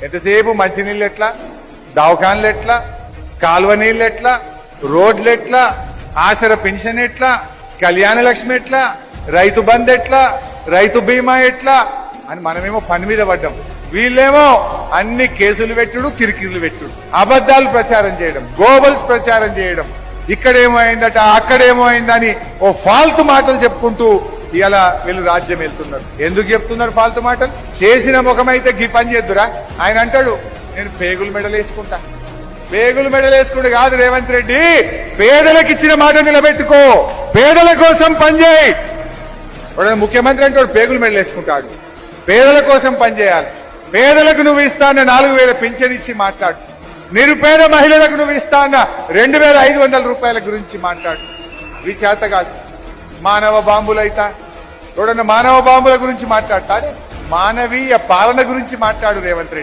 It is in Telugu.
ఎంతసేపు మంచినీళ్ళు ఎట్లా, దవాఖాన్లు ఎట్లా, కాలువ నీళ్ళు ఎట్లా, రోడ్లు ఎట్లా, ఆసర పెన్షన్ ఎట్లా, కళ్యాణ లక్ష్మి ఎట్లా, రైతు బంద్ ఎట్లా, రైతు బీమా ఎట్లా అని మనమేమో పని మీద పడ్డాం. వీళ్ళేమో అన్ని కేసులు పెట్టుడు, కిరికిరులు పెట్టుడు, అబద్ధాలు ప్రచారం చేయడం, గోబల్స్ ప్రచారం చేయడం, ఇక్కడేమో అయిందట అక్కడేమో అయిందని ఓ ఫాల్తు మాటలు చెప్పుకుంటూ ఇలా వీళ్ళు రాజ్యం వెళ్తున్నారు. ఎందుకు చెప్తున్నారు ఫాల్తు మాటలు? చేసిన ముఖమైతే గీ పని చేద్దురా. ఆయన అంటాడు నేను పేగులు మెడలేసుకుంటా. పేగులు మెడలేసుకుంటే కాదు రేవంత్ రెడ్డి, పేదలకు ఇచ్చిన మాట నిలబెట్టుకో, పేదల కోసం పనిచేయి. ముఖ్యమంత్రి అంటే పేగులు మెడలేసుకుంటాడు. పేదల కోసం పనిచేయాలి. పేదలకు నువ్వు ఇస్తాన్న 4,000 పింఛన్ ఇచ్చి మాట్లాడు. నిరుపేద మహిళలకు నువ్వు ఇస్తాన్న 2,500 రూపాయల గురించి మాట్లాడు. అవి చేత కాదు. మానవ బాంబులైతా ఎవడన్నా మానవ బాంబుల గురించి మాట్లాడతాడే, మానవీయ పాలన గురించి మాట్లాడు రేవంత్ రెడ్డి.